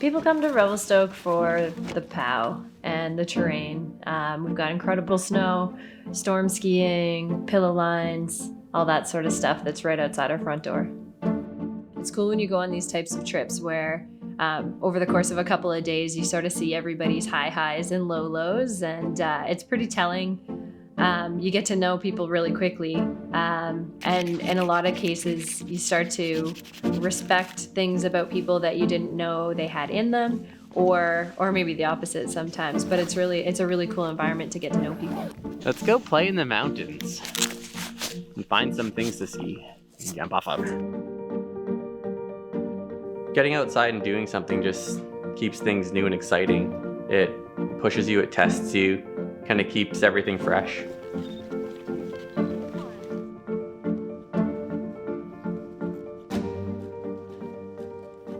People come to Revelstoke for the POW and the terrain. We've got incredible snow, storm skiing, pillow lines, all that sort of stuff that's right outside our front door. It's cool when you go on these types of trips where over the course of a couple of days, you sort of see everybody's high highs and low lows, and it's pretty telling. You get to know people really quickly, and in a lot of cases, you start to respect things about people that you didn't know they had in them, or maybe the opposite sometimes. But it's a really cool environment to get to know people. Let's go play in the mountains and find some things to see and jump off of. Getting outside and doing something just keeps things new and exciting. It pushes you, it tests you, kind of keeps everything fresh.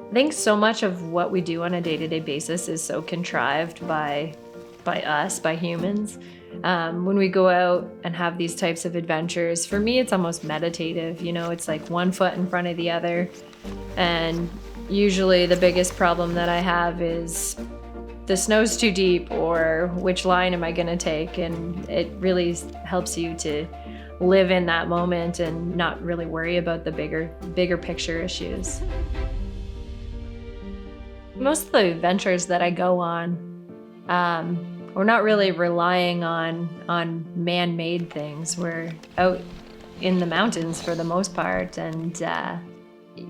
I think so much of what we do on a day-to-day basis is so contrived by us, by humans. When we go out and have these types of adventures, for me, it's almost meditative. You know, it's like one foot in front of the other. And usually the biggest problem that I have is the snow's too deep, or which line am I going to take? And it really helps you to live in that moment and not really worry about the bigger picture issues. Most of the adventures that I go on, we're not really relying on man-made things. We're out in the mountains for the most part, and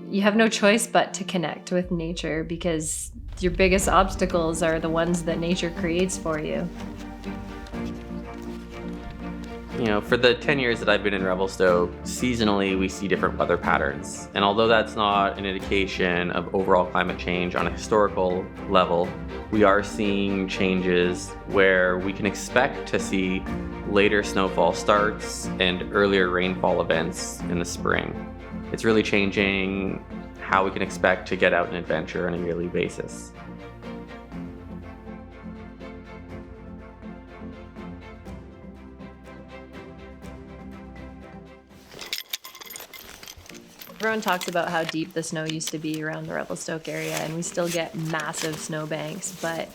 you have no choice but to connect with nature, because your biggest obstacles are the ones that nature creates for you. You know, for the 10 years that I've been in Revelstoke, seasonally we see different weather patterns. And although that's not an indication of overall climate change on a historical level, we are seeing changes where we can expect to see later snowfall starts and earlier rainfall events in the spring. It's really changing how we can expect to get out and adventure on a yearly basis. Everyone talks about how deep the snow used to be around the Revelstoke area, and we still get massive snow banks, but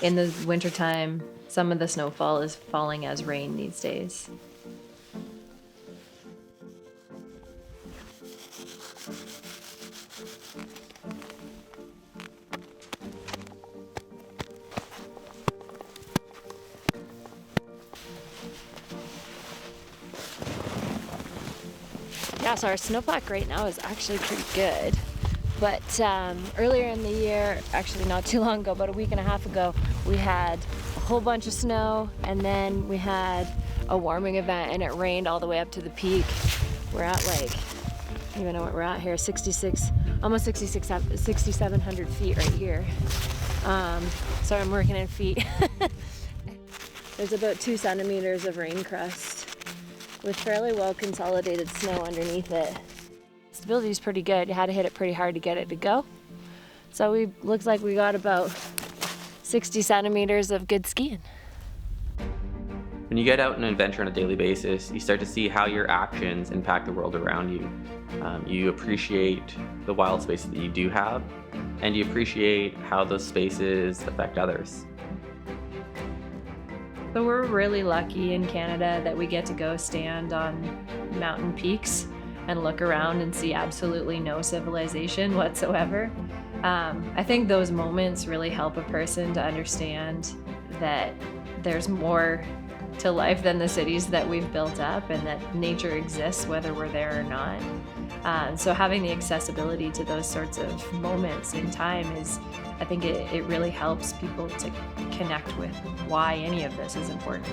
in the wintertime, some of the snowfall is falling as rain these days. Yeah, so our snowpack right now is actually pretty good, but earlier in the year, actually not too long ago, about a week and a half ago, we had a whole bunch of snow, and then we had a warming event, and it rained all the way up to the peak. We're at I don't even know what we're at here, 6,700 feet right here. Sorry, I'm working in feet. There's about 2 centimeters of rain crust with fairly well consolidated snow underneath it. Stability is pretty good. You had to hit it pretty hard to get it to go. So looks like we got about 60 centimeters of good skiing. When you get out and adventure on a daily basis, you start to see how your actions impact the world around you. You appreciate the wild spaces that you do have, and you appreciate how those spaces affect others. So we're really lucky in Canada that we get to go stand on mountain peaks and look around and see absolutely no civilization whatsoever. I think those moments really help a person to understand that there's more to life than the cities that we've built up, and that nature exists whether we're there or not. So having the accessibility to those sorts of moments in time I think it really helps people to connect with why any of this is important.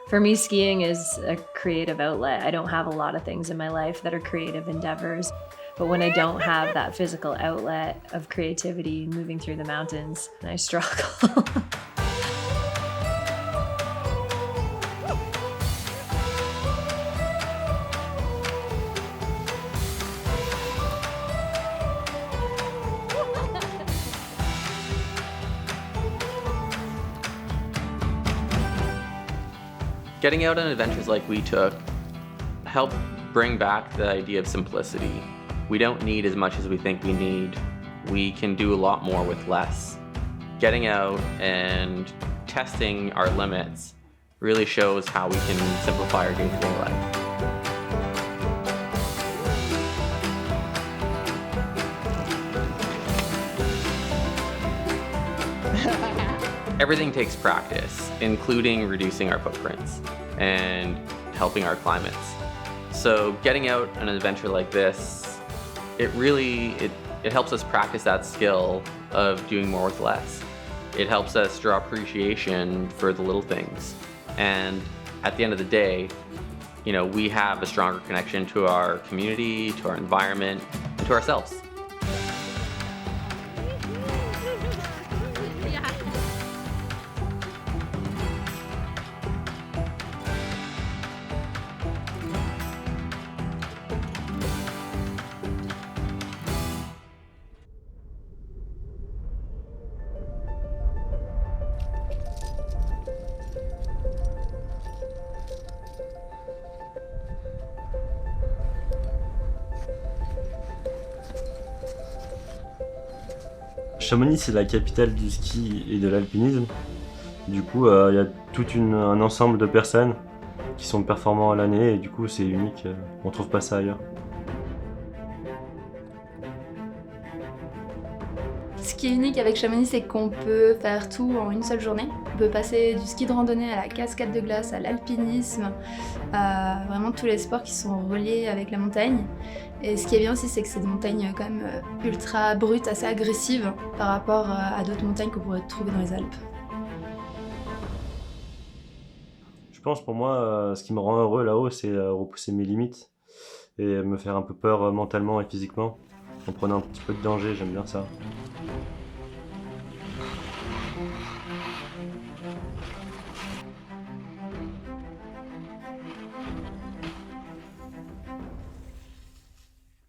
For me, skiing is a creative outlet. I don't have a lot of things in my life that are creative endeavors, but when I don't have that physical outlet of creativity moving through the mountains, I struggle. Getting out on adventures like we took helped bring back the idea of simplicity. We don't need as much as we think we need. We can do a lot more with less. Getting out and testing our limits really shows how we can simplify our day-to-day life. Everything takes practice, including reducing our footprints and helping our climates. So getting out on an adventure like this, it helps us practice that skill of doing more with less. It helps us draw appreciation for the little things. And at the end of the day, we have a stronger connection to our community, to our environment, and to ourselves. Chamonix, c'est la capitale du ski et de l'alpinisme. Du coup, il y a tout un ensemble de personnes qui sont performants à l'année et du coup, c'est unique. On trouve pas ça ailleurs. Ce qui est unique avec Chamonix, c'est qu'on peut faire tout en une seule journée. On peut passer du ski de randonnée à la cascade de glace, à l'alpinisme, à vraiment tous les sports qui sont reliés avec la montagne. Et ce qui est bien aussi, c'est que c'est des montagnes quand même ultra brutes, assez agressives par rapport à d'autres montagnes qu'on pourrait trouver dans les Alpes. Je pense pour moi, ce qui me rend heureux là-haut, c'est repousser mes limites et me faire un peu peur mentalement et physiquement. En prenant un petit peu de danger, j'aime bien ça.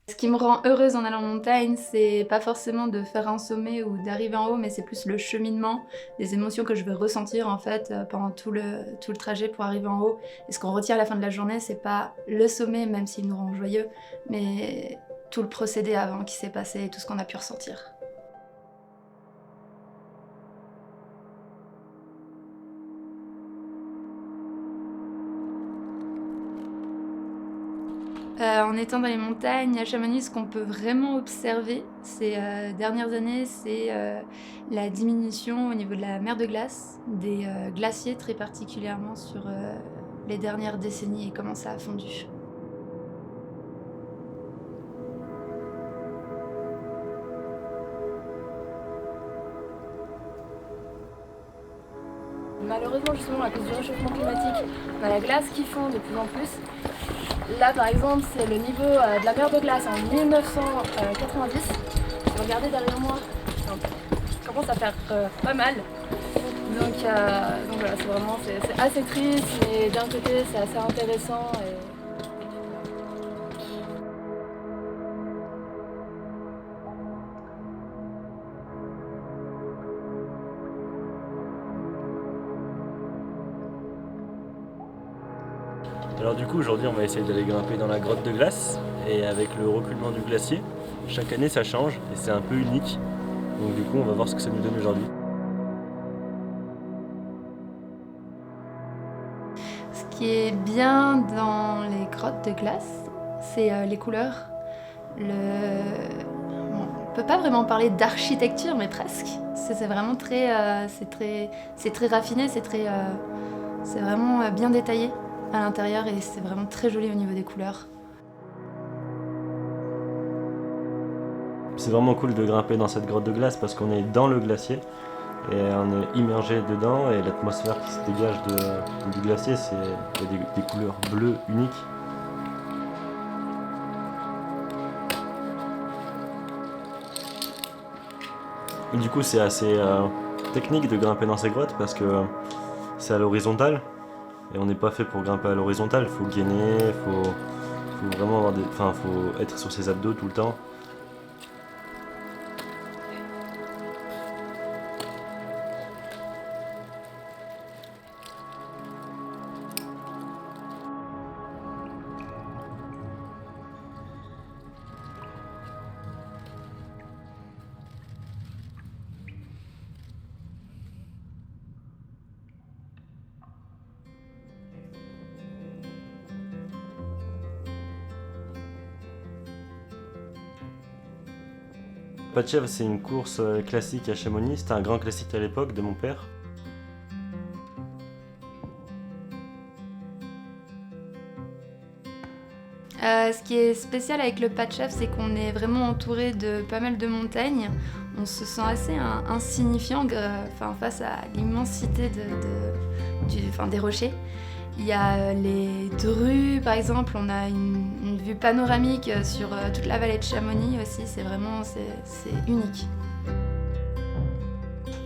Ce qui me rend heureuse en allant en montagne, c'est pas forcément de faire un sommet ou d'arriver en haut, mais c'est plus le cheminement, les émotions que je vais ressentir en fait pendant tout le trajet pour arriver en haut. Et ce qu'on retient à la fin de la journée, c'est pas le sommet, même s'il nous rend joyeux, mais tout le procédé avant qui s'est passé et tout ce qu'on a pu ressentir. En étant dans les montagnes, à Chamonix, ce qu'on peut vraiment observer ces dernières années, c'est la diminution au niveau de la mer de glace, des glaciers très particulièrement sur les dernières décennies et comment ça a fondu. Malheureusement, justement, à cause du réchauffement climatique, on a la glace qui fond de plus en plus. Là, par exemple, c'est le niveau de la mer de glace en 1990. Si vous regardez derrière moi, ça commence à faire pas mal. Donc voilà, c'est assez triste, mais d'un côté, c'est assez intéressant. Alors du coup, aujourd'hui, on va essayer d'aller grimper dans la grotte de glace et avec le reculement du glacier, chaque année ça change et c'est un peu unique. Donc du coup, on va voir ce que ça nous donne aujourd'hui. Ce qui est bien dans les grottes de glace, c'est les couleurs. On ne peut pas vraiment parler d'architecture, mais presque. C'est vraiment c'est très raffiné, c'est vraiment bien détaillé à l'intérieur et c'est vraiment très joli au niveau des couleurs. C'est vraiment cool de grimper dans cette grotte de glace parce qu'on est dans le glacier et on est immergé dedans et l'atmosphère qui se dégage du glacier, il y a des couleurs bleues uniques. Et du coup, c'est assez technique de grimper dans ces grottes parce que c'est à l'horizontale. Et on n'est pas fait pour grimper à l'horizontale, il faut gainer, faut vraiment avoir faut être sur ses abdos tout le temps. Pas de chèvre, c'est une course classique à Chamonix. C'était un grand classique à l'époque de mon père. Ce qui est spécial avec le pas de chèvre, c'est qu'on est vraiment entouré de pas mal de montagnes. On se sent assez insignifiant face à l'immensité des rochers. Il y a les drues, par exemple, on a une vue panoramique sur toute la vallée de Chamonix aussi, c'est unique.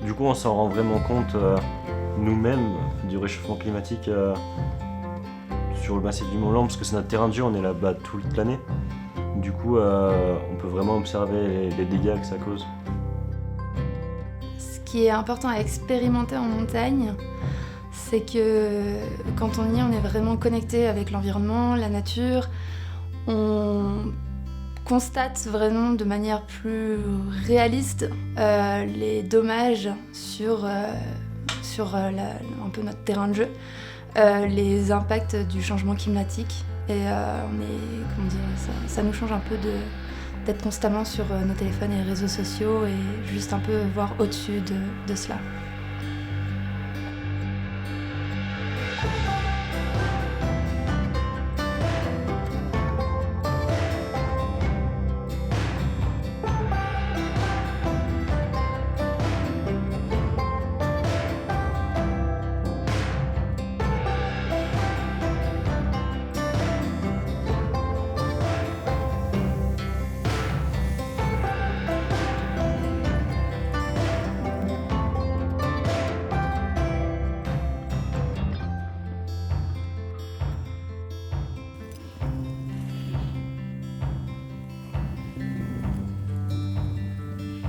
Du coup, on s'en rend vraiment compte nous-mêmes du réchauffement climatique sur le massif du Mont-Blanc, parce que c'est notre terrain de jeu, on est là-bas toute l'année. Du coup, on peut vraiment observer les dégâts que ça cause. Ce qui est important à expérimenter en montagne, c'est que quand on y est, on est vraiment connecté avec l'environnement, la nature. On constate vraiment de manière plus réaliste les dommages sur un peu notre terrain de jeu. Les impacts du changement climatique et ça nous change un peu d'être constamment sur nos téléphones et les réseaux sociaux et juste un peu voir au-dessus de cela.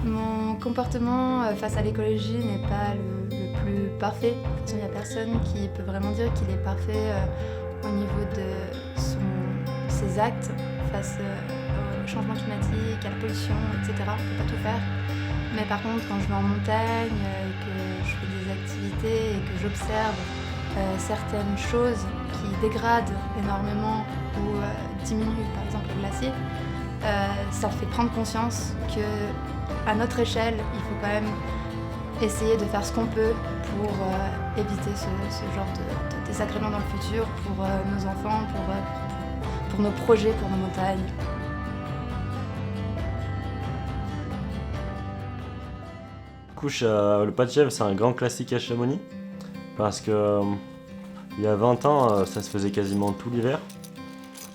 Mon comportement face à l'écologie n'est pas le plus parfait. De toute façon, il n'y a personne qui peut vraiment dire qu'il est parfait au niveau de ses actes face au changement climatique, à la pollution, etc. On ne peut pas tout faire. Mais par contre, quand je vais en montagne, que je fais des activités et que j'observe certaines choses qui dégradent énormément ou diminuent, par exemple les glaciers, ça fait prendre conscience que à notre échelle, il faut quand même essayer de faire ce qu'on peut pour éviter ce genre de désagréments dans le futur pour nos enfants, pour nos projets, pour nos montagnes. Le pas de chèvre, c'est un grand classique à Chamonix parce que il y a 20 ans, ça se faisait quasiment tout l'hiver.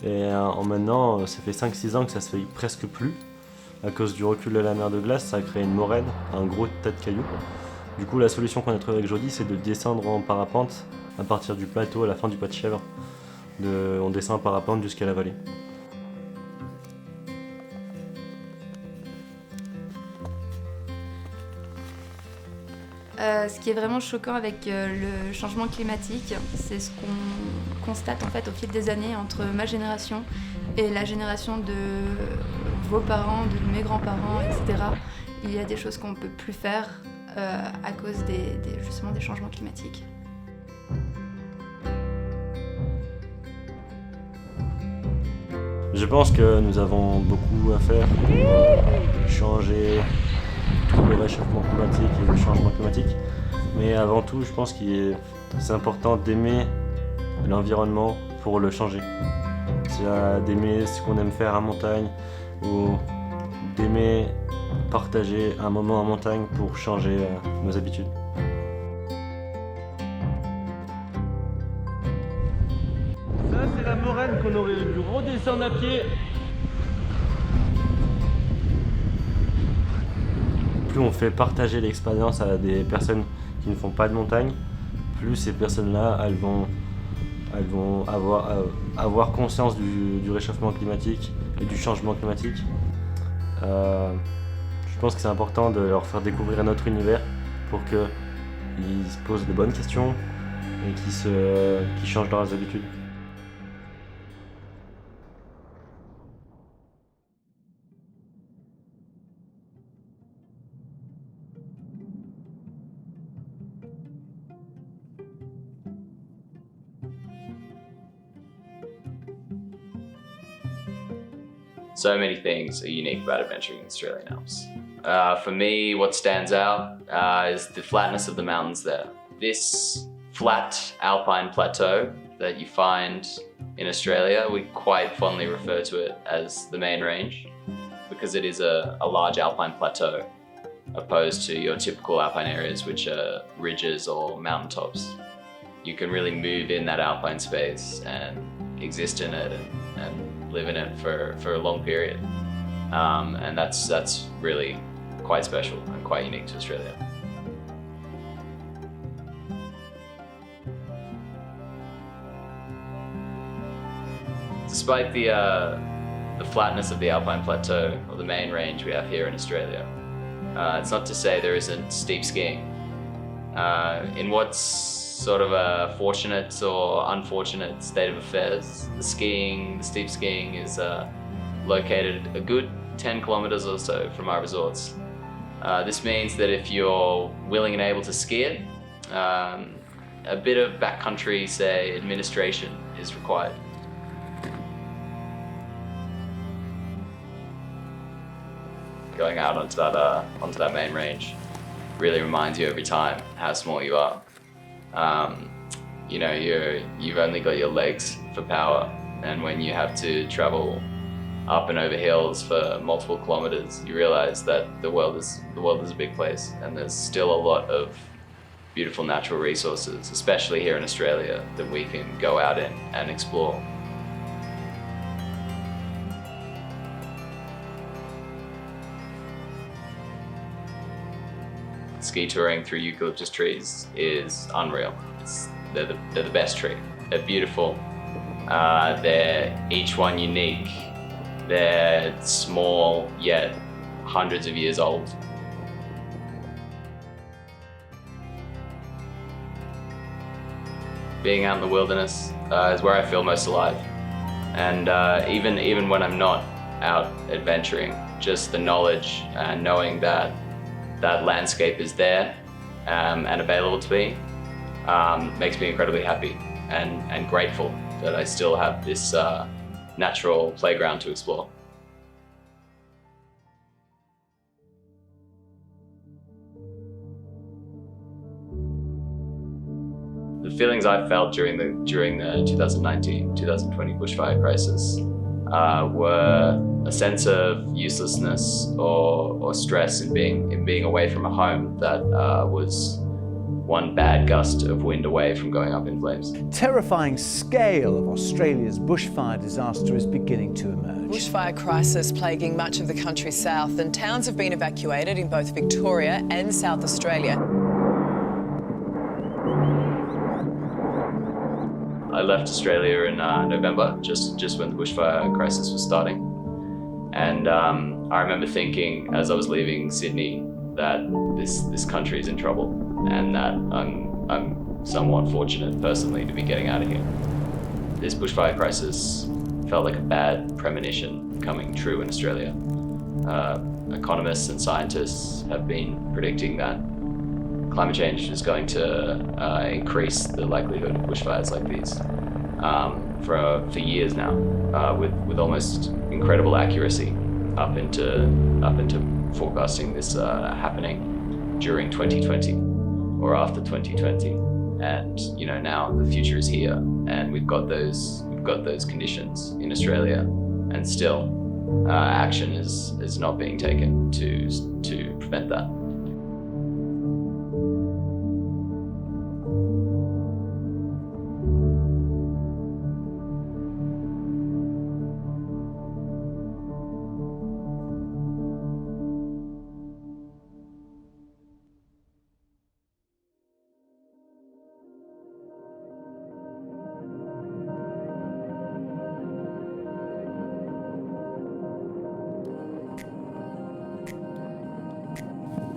Et maintenant, ça fait 5-6 ans que ça se fait presque plus. À cause du recul de la mer de glace, ça a créé une moraine, un gros tas de cailloux. Du coup, la solution qu'on a trouvée avec Jodie, c'est de descendre en parapente à partir du plateau à la fin du pas de chèvre. On descend en parapente jusqu'à la vallée. Ce qui est vraiment choquant avec le changement climatique, c'est ce qu'on constate en fait au fil des années entre ma génération et la génération de vos parents, de mes grands-parents, etc. Il y a des choses qu'on ne peut plus faire à cause justement des changements climatiques. Je pense que nous avons beaucoup à faire pour changer tout le réchauffement climatique et le changement climatique. Mais avant tout, je pense que c'est important d'aimer l'environnement pour le changer. C'est d'aimer ce qu'on aime faire en montagne ou d'aimer partager un moment en montagne pour changer nos habitudes. Ça, c'est la moraine qu'on aurait dû redescendre à pied. Plus on fait partager l'expérience à des personnes qui ne font pas de montagne, plus ces personnes-là, elles vont avoir conscience du réchauffement climatique et du changement climatique. Je pense que c'est important de leur faire découvrir un autre univers pour qu'ils se posent de bonnes questions et qu'ils changent leurs habitudes. So many things are unique about adventuring in Australian Alps. For me, what stands out is the flatness of the mountains there. This flat alpine plateau that you find in Australia, we quite fondly refer to it as the main range because it is a large alpine plateau opposed to your typical alpine areas, which are ridges or mountaintops. You can really move in that alpine space and exist in it and live in it for a long period. And that's really quite special and quite unique to Australia. Despite the flatness of the alpine plateau, or the main range we have here in Australia, it's not to say there isn't steep skiing. In what's sort of a fortunate or unfortunate state of affairs, the steep skiing is located a good 10 kilometers or so from our resorts. This means that if you're willing and able to ski it, a bit of backcountry, say, administration is required. Going out onto that main range really reminds you every time how small you are. You know, you've only got your legs for power, and when you have to travel up and over hills for multiple kilometers, you realize that the world is a big place, and there's still a lot of beautiful natural resources, especially here in Australia, that we can go out in and explore. Ski touring through eucalyptus trees is unreal. They're the best tree. They're beautiful. They're each one unique. They're small yet hundreds of years old. Being out in the wilderness is where I feel most alive. And even when I'm not out adventuring, just the knowledge and knowing that landscape is there and available to me makes me incredibly happy and grateful that I still have this natural playground to explore. The feelings I felt during the 2019-2020 bushfire crisis were a sense of uselessness or stress in being away from a home that was one bad gust of wind away from going up in flames. Terrifying scale of Australia's bushfire disaster is beginning to emerge. Bushfire crisis plaguing much of the country's south, and towns have been evacuated in both Victoria and South Australia. I left Australia in November, just when the bushfire crisis was starting. And I remember thinking as I was leaving Sydney that this country is in trouble, and that I'm somewhat fortunate personally to be getting out of here. This bushfire crisis felt like a bad premonition coming true in Australia. Economists and scientists have been predicting that climate change is going to increase the likelihood of bushfires like these for years now, with almost incredible accuracy up into forecasting this happening during 2020 or after 2020. And you know, now the future is here, and we've got those conditions in Australia, and still action is not being taken to prevent that.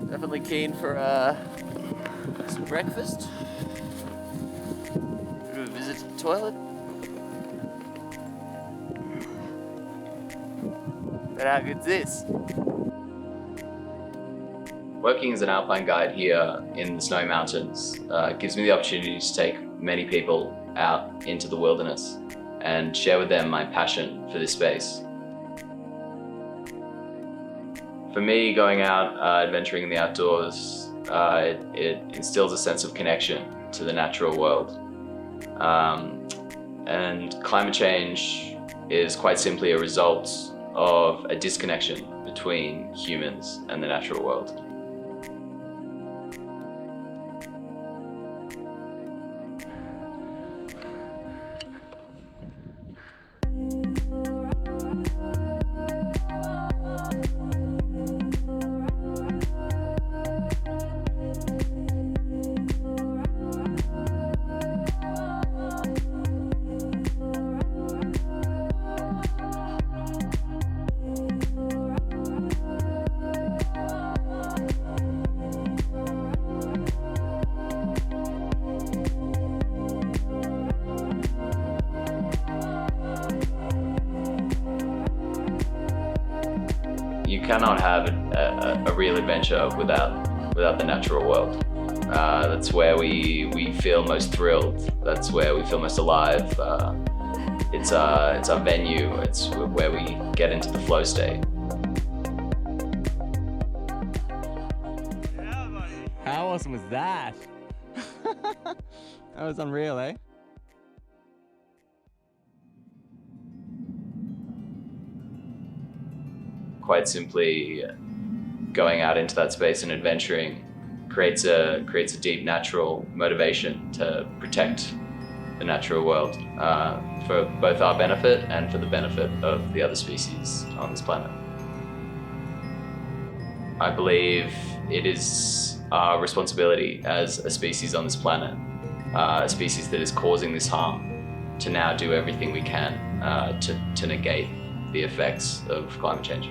Definitely keen for some breakfast. Do a visit to the toilet. But how good's this? Working as an alpine guide here in the Snowy Mountains gives me the opportunity to take many people out into the wilderness and share with them my passion for this space. For me, going out, adventuring in the outdoors, it instills a sense of connection to the natural world. And climate change is quite simply a result of a disconnection between humans and the natural world. You cannot have a real adventure without the natural world. That's where we feel most thrilled. That's where we feel most alive. It's our venue. It's where we get into the flow state. How awesome was that? That was unreal, eh? Quite simply, going out into that space and adventuring creates a deep natural motivation to protect the natural world for both our benefit and for the benefit of the other species on this planet. I believe it is our responsibility as a species on this planet, a species that is causing this harm, to now do everything we can to negate the effects of climate change.